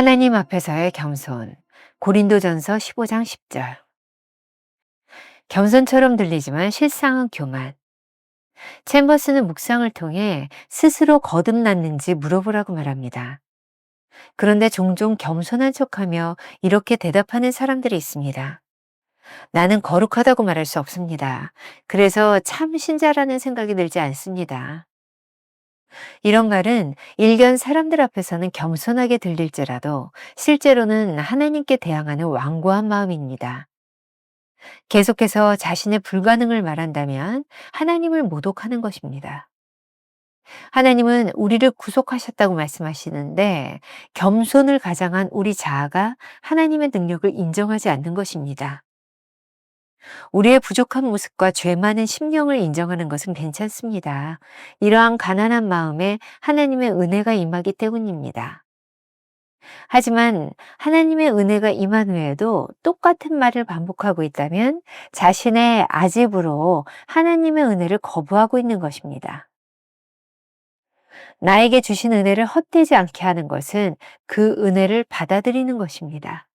하나님 앞에서의 겸손. 고린도전서 15장 10절. 겸손처럼 들리지만 실상은 교만. 챔버스는 묵상을 통해 스스로 거듭났는지 물어보라고 말합니다. 그런데 종종 겸손한 척하며 이렇게 대답하는 사람들이 있습니다. 나는 거룩하다고 말할 수 없습니다. 그래서 참 신자라는 생각이 들지 않습니다. 이런 말은 일견 사람들 앞에서는 겸손하게 들릴지라도 실제로는 하나님께 대항하는 완고한 마음입니다. 계속해서 자신의 불가능을 말한다면 하나님을 모독하는 것입니다. 하나님은 우리를 구속하셨다고 말씀하시는데 겸손을 가장한 우리 자아가 하나님의 능력을 인정하지 않는 것입니다. 우리의 부족한 모습과 죄 많은 심령을 인정하는 것은 괜찮습니다. 이러한 가난한 마음에 하나님의 은혜가 임하기 때문입니다. 하지만 하나님의 은혜가 임한 후에도 똑같은 말을 반복하고 있다면 자신의 아집으로 하나님의 은혜를 거부하고 있는 것입니다. 나에게 주신 은혜를 헛되지 않게 하는 것은 그 은혜를 받아들이는 것입니다.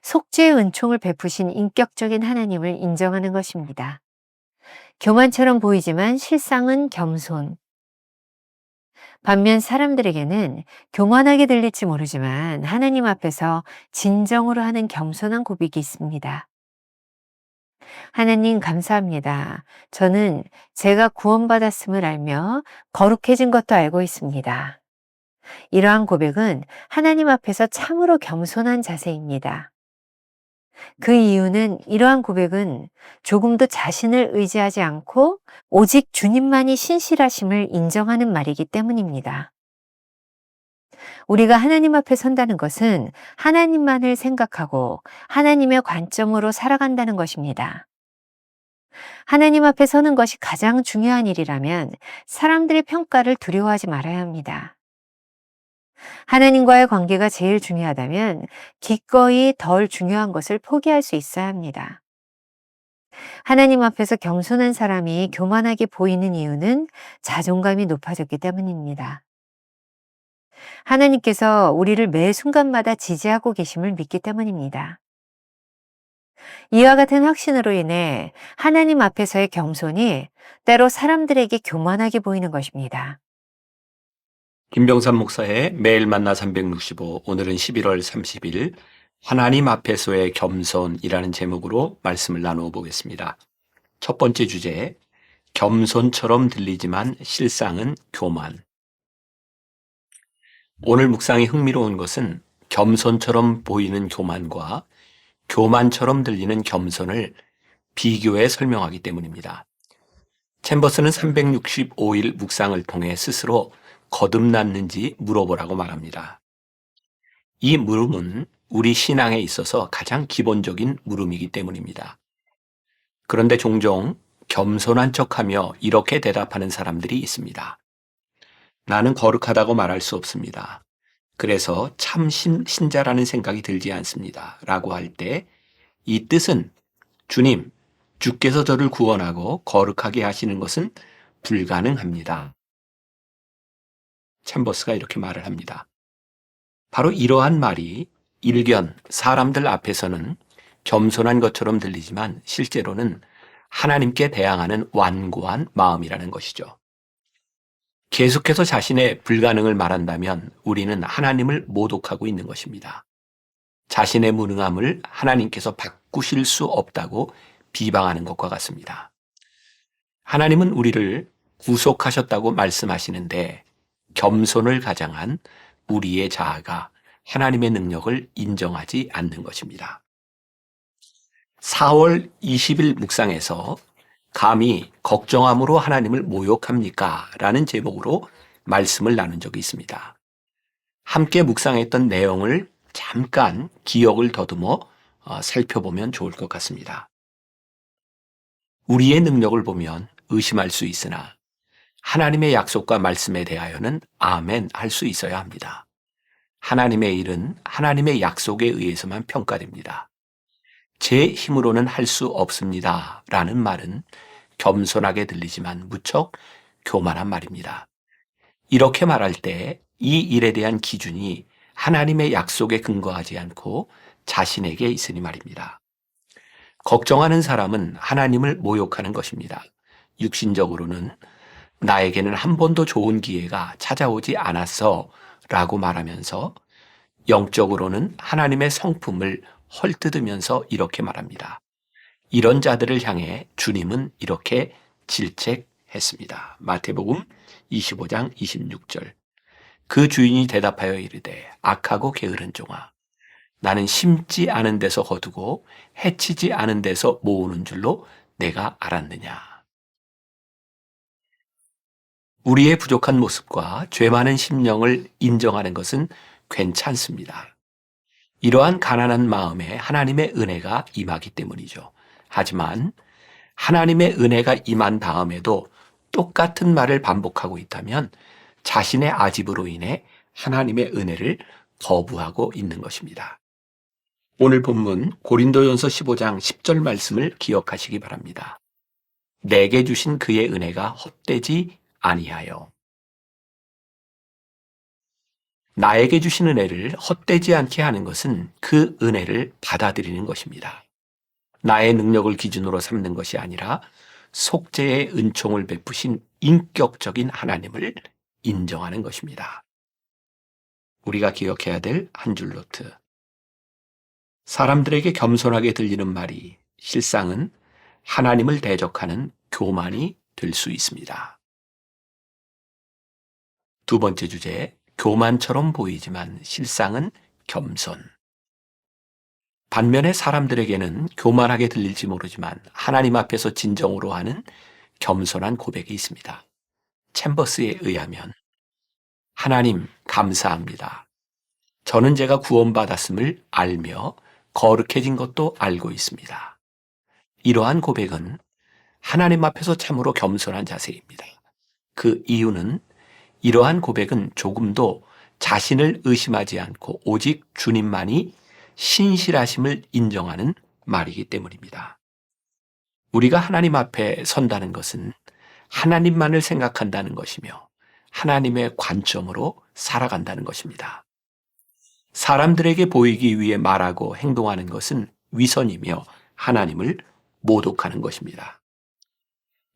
속죄의 은총을 베푸신 인격적인 하나님을 인정하는 것입니다. 교만처럼 보이지만 실상은 겸손. 반면 사람들에게는 교만하게 들릴지 모르지만 하나님 앞에서 진정으로 하는 겸손한 고백이 있습니다. 하나님 감사합니다. 저는 제가 구원받았음을 알며 거룩해진 것도 알고 있습니다. 이러한 고백은 하나님 앞에서 참으로 겸손한 자세입니다. 그 이유는 이러한 고백은 조금도 자신을 의지하지 않고 오직 주님만이 신실하심을 인정하는 말이기 때문입니다. 우리가 하나님 앞에 선다는 것은 하나님만을 생각하고 하나님의 관점으로 살아간다는 것입니다. 하나님 앞에 서는 것이 가장 중요한 일이라면 사람들의 평가를 두려워하지 말아야 합니다. 하나님과의 관계가 제일 중요하다면 기꺼이 덜 중요한 것을 포기할 수 있어야 합니다. 하나님 앞에서 겸손한 사람이 교만하게 보이는 이유는 자존감이 높아졌기 때문입니다. 하나님께서 우리를 매 순간마다 지지하고 계심을 믿기 때문입니다. 이와 같은 확신으로 인해 하나님 앞에서의 겸손이 때로 사람들에게 교만하게 보이는 것입니다. 김병삼 목사의 매일 만나 365, 오늘은 11월 30일 하나님 앞에서의 겸손이라는 제목으로 말씀을 나누어 보겠습니다. 첫 번째 주제, 겸손처럼 들리지만 실상은 교만. 오늘 묵상이 흥미로운 것은 겸손처럼 보이는 교만과 교만처럼 들리는 겸손을 비교해 설명하기 때문입니다. 챔버스는 365일 묵상을 통해 스스로 거듭났는지 물어보라고 말합니다. 이 물음은 우리 신앙에 있어서 가장 기본적인 물음이기 때문입니다. 그런데 종종 겸손한 척하며 이렇게 대답하는 사람들이 있습니다. 나는 거룩하다고 말할 수 없습니다. 그래서 참 신자라는 생각이 들지 않습니다. 라고 할 때 이 뜻은 주님, 주께서 저를 구원하고 거룩하게 하시는 것은 불가능합니다. 챔버스가 이렇게 말을 합니다. 바로 이러한 말이 일견 사람들 앞에서는 겸손한 것처럼 들리지만 실제로는 하나님께 대항하는 완고한 마음이라는 것이죠. 계속해서 자신의 불가능을 말한다면 우리는 하나님을 모독하고 있는 것입니다. 자신의 무능함을 하나님께서 바꾸실 수 없다고 비방하는 것과 같습니다. 하나님은 우리를 구속하셨다고 말씀하시는데 겸손을 가장한 우리의 자아가 하나님의 능력을 인정하지 않는 것입니다. 4월 20일 묵상에서 감히 걱정함으로 하나님을 모욕합니까? 라는 제목으로 말씀을 나눈 적이 있습니다. 함께 묵상했던 내용을 잠깐 기억을 더듬어 살펴보면 좋을 것 같습니다. 우리의 능력을 보면 의심할 수 있으나 하나님의 약속과 말씀에 대하여는 아멘 할 수 있어야 합니다. 하나님의 일은 하나님의 약속에 의해서만 평가됩니다. 제 힘으로는 할 수 없습니다. 라는 말은 겸손하게 들리지만 무척 교만한 말입니다. 이렇게 말할 때 이 일에 대한 기준이 하나님의 약속에 근거하지 않고 자신에게 있으니 말입니다. 걱정하는 사람은 하나님을 모욕하는 것입니다. 육신적으로는 나에게는 한 번도 좋은 기회가 찾아오지 않았어 라고 말하면서 영적으로는 하나님의 성품을 헐뜯으면서 이렇게 말합니다. 이런 자들을 향해 주님은 이렇게 질책했습니다. 마태복음 25장 26절. 그 주인이 대답하여 이르되 악하고 게으른 종아, 나는 심지 않은 데서 거두고 해치지 않은 데서 모으는 줄로 내가 알았느냐. 우리의 부족한 모습과 죄 많은 심령을 인정하는 것은 괜찮습니다. 이러한 가난한 마음에 하나님의 은혜가 임하기 때문이죠. 하지만 하나님의 은혜가 임한 다음에도 똑같은 말을 반복하고 있다면 자신의 아집으로 인해 하나님의 은혜를 거부하고 있는 것입니다. 오늘 본문 고린도전서 15장 10절 말씀을 기억하시기 바랍니다. 내게 주신 그의 은혜가 헛되지 아니하여. 나에게 주신 은혜를 헛되지 않게 하는 것은 그 은혜를 받아들이는 것입니다. 나의 능력을 기준으로 삼는 것이 아니라 속죄의 은총을 베푸신 인격적인 하나님을 인정하는 것입니다. 우리가 기억해야 될 한 줄 노트. 사람들에게 겸손하게 들리는 말이 실상은 하나님을 대적하는 교만이 될 수 있습니다. 두 번째 주제, 교만처럼 보이지만 실상은 겸손. 반면에 사람들에게는 교만하게 들릴지 모르지만 하나님 앞에서 진정으로 하는 겸손한 고백이 있습니다. 챔버스에 의하면 하나님 감사합니다. 저는 제가 구원받았음을 알며 거룩해진 것도 알고 있습니다. 이러한 고백은 하나님 앞에서 참으로 겸손한 자세입니다. 그 이유는 이러한 고백은 조금도 자신을 의심하지 않고 오직 주님만이 신실하심을 인정하는 말이기 때문입니다. 우리가 하나님 앞에 선다는 것은 하나님만을 생각한다는 것이며 하나님의 관점으로 살아간다는 것입니다. 사람들에게 보이기 위해 말하고 행동하는 것은 위선이며 하나님을 모독하는 것입니다.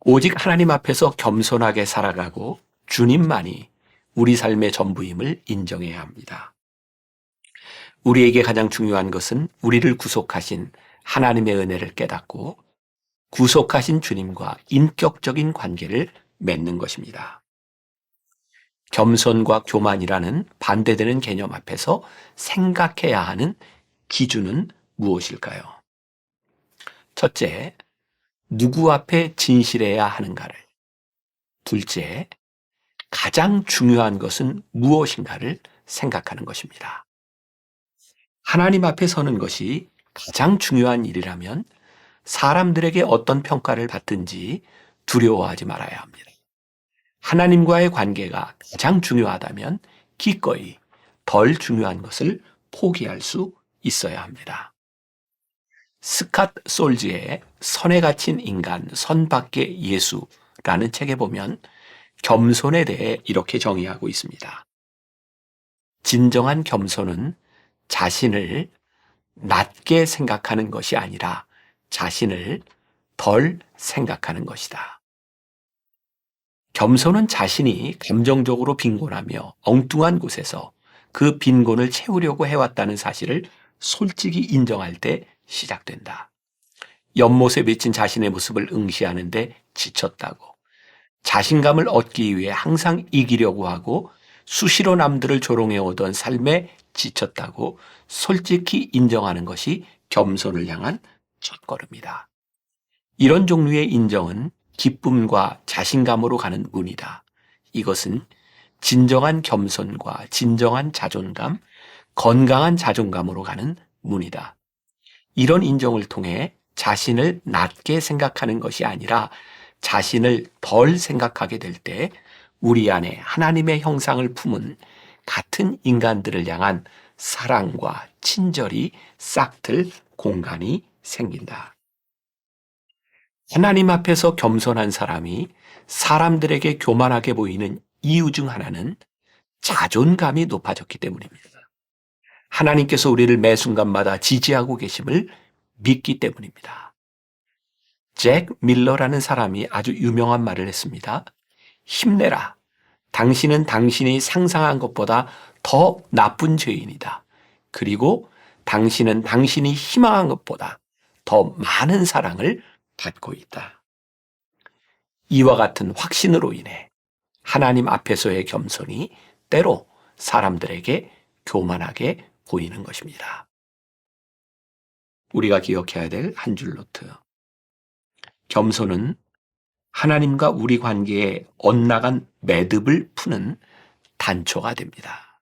오직 하나님 앞에서 겸손하게 살아가고 주님만이 우리 삶의 전부임을 인정해야 합니다. 우리에게 가장 중요한 것은 우리를 구속하신 하나님의 은혜를 깨닫고 구속하신 주님과 인격적인 관계를 맺는 것입니다. 겸손과 교만이라는 반대되는 개념 앞에서 생각해야 하는 기준은 무엇일까요? 첫째, 누구 앞에 진실해야 하는가를. 둘째, 가장 중요한 것은 무엇인가를 생각하는 것입니다. 하나님 앞에 서는 것이 가장 중요한 일이라면 사람들에게 어떤 평가를 받든지 두려워하지 말아야 합니다. 하나님과의 관계가 가장 중요하다면 기꺼이 덜 중요한 것을 포기할 수 있어야 합니다. 스캇 솔즈의 선에 갇힌 인간, 선 밖의 예수라는 책에 보면 겸손에 대해 이렇게 정의하고 있습니다. 진정한 겸손은 자신을 낮게 생각하는 것이 아니라 자신을 덜 생각하는 것이다. 겸손은 자신이 감정적으로 빈곤하며 엉뚱한 곳에서 그 빈곤을 채우려고 해왔다는 사실을 솔직히 인정할 때 시작된다. 연못에 비친 자신의 모습을 응시하는데 지쳤다고, 자신감을 얻기 위해 항상 이기려고 하고 수시로 남들을 조롱해 오던 삶에 지쳤다고 솔직히 인정하는 것이 겸손을 향한 첫걸음이다. 이런 종류의 인정은 기쁨과 자신감으로 가는 문이다. 이것은 진정한 겸손과 진정한 자존감, 건강한 자존감으로 가는 문이다. 이런 인정을 통해 자신을 낮게 생각하는 것이 아니라 자신을 덜 생각하게 될 때 우리 안에 하나님의 형상을 품은 같은 인간들을 향한 사랑과 친절이 싹틀 공간이 생긴다. 하나님 앞에서 겸손한 사람이 사람들에게 교만하게 보이는 이유 중 하나는 자존감이 높아졌기 때문입니다. 하나님께서 우리를 매 순간마다 지지하고 계심을 믿기 때문입니다. 잭 밀러라는 사람이 아주 유명한 말을 했습니다. 힘내라. 당신은 당신이 상상한 것보다 더 나쁜 죄인이다. 그리고 당신은 당신이 희망한 것보다 더 많은 사랑을 받고 있다. 이와 같은 확신으로 인해 하나님 앞에서의 겸손이 때로 사람들에게 교만하게 보이는 것입니다. 우리가 기억해야 될 한 줄 노트. 겸손은 하나님과 우리 관계에 엇나간 매듭을 푸는 단초가 됩니다.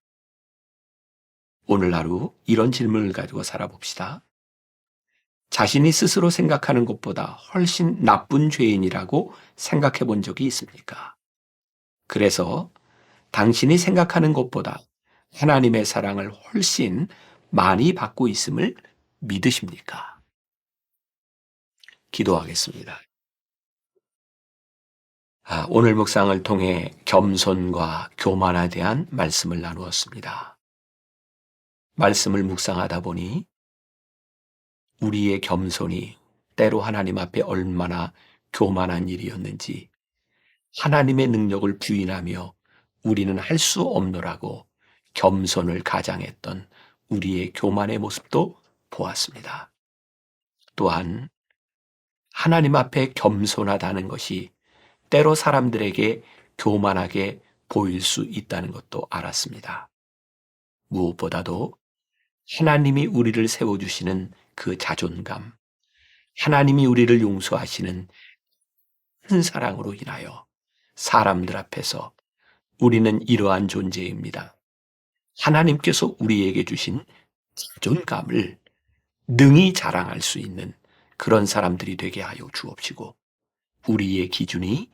오늘 하루 이런 질문을 가지고 살아봅시다. 자신이 스스로 생각하는 것보다 훨씬 나쁜 죄인이라고 생각해 본 적이 있습니까? 그래서 당신이 생각하는 것보다 하나님의 사랑을 훨씬 많이 받고 있음을 믿으십니까? 기도하겠습니다. 오늘 묵상을 통해 겸손과 교만에 대한 말씀을 나누었습니다. 말씀을 묵상하다 보니 우리의 겸손이 때로 하나님 앞에 얼마나 교만한 일이었는지, 하나님의 능력을 부인하며 우리는 할 수 없노라고 겸손을 가장했던 우리의 교만의 모습도 보았습니다. 또한 하나님 앞에 겸손하다는 것이 때로 사람들에게 교만하게 보일 수 있다는 것도 알았습니다. 무엇보다도 하나님이 우리를 세워주시는 그 자존감, 하나님이 우리를 용서하시는 큰 사랑으로 인하여 사람들 앞에서 우리는 이러한 존재입니다. 하나님께서 우리에게 주신 자존감을 능히 자랑할 수 있는 그런 사람들이 되게 하여 주옵시고, 우리의 기준이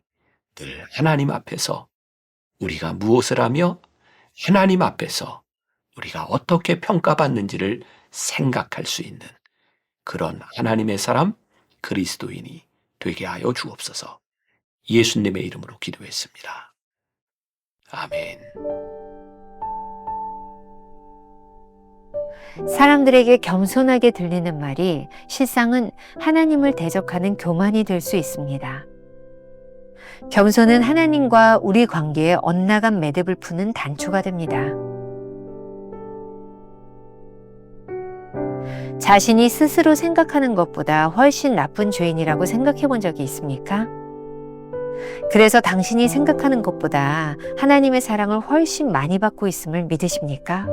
늘 하나님 앞에서 우리가 무엇을 하며 하나님 앞에서 우리가 어떻게 평가받는지를 생각할 수 있는 그런 하나님의 사람 그리스도인이 되게 하여 주옵소서. 예수님의 이름으로 기도했습니다. 아멘. 사람들에게 겸손하게 들리는 말이 실상은 하나님을 대적하는 교만이 될 수 있습니다. 겸손은 하나님과 우리 관계에 엇나간 매듭을 푸는 단초가 됩니다. 자신이 스스로 생각하는 것보다 훨씬 나쁜 죄인이라고 생각해 본 적이 있습니까? 그래서 당신이 생각하는 것보다 하나님의 사랑을 훨씬 많이 받고 있음을 믿으십니까?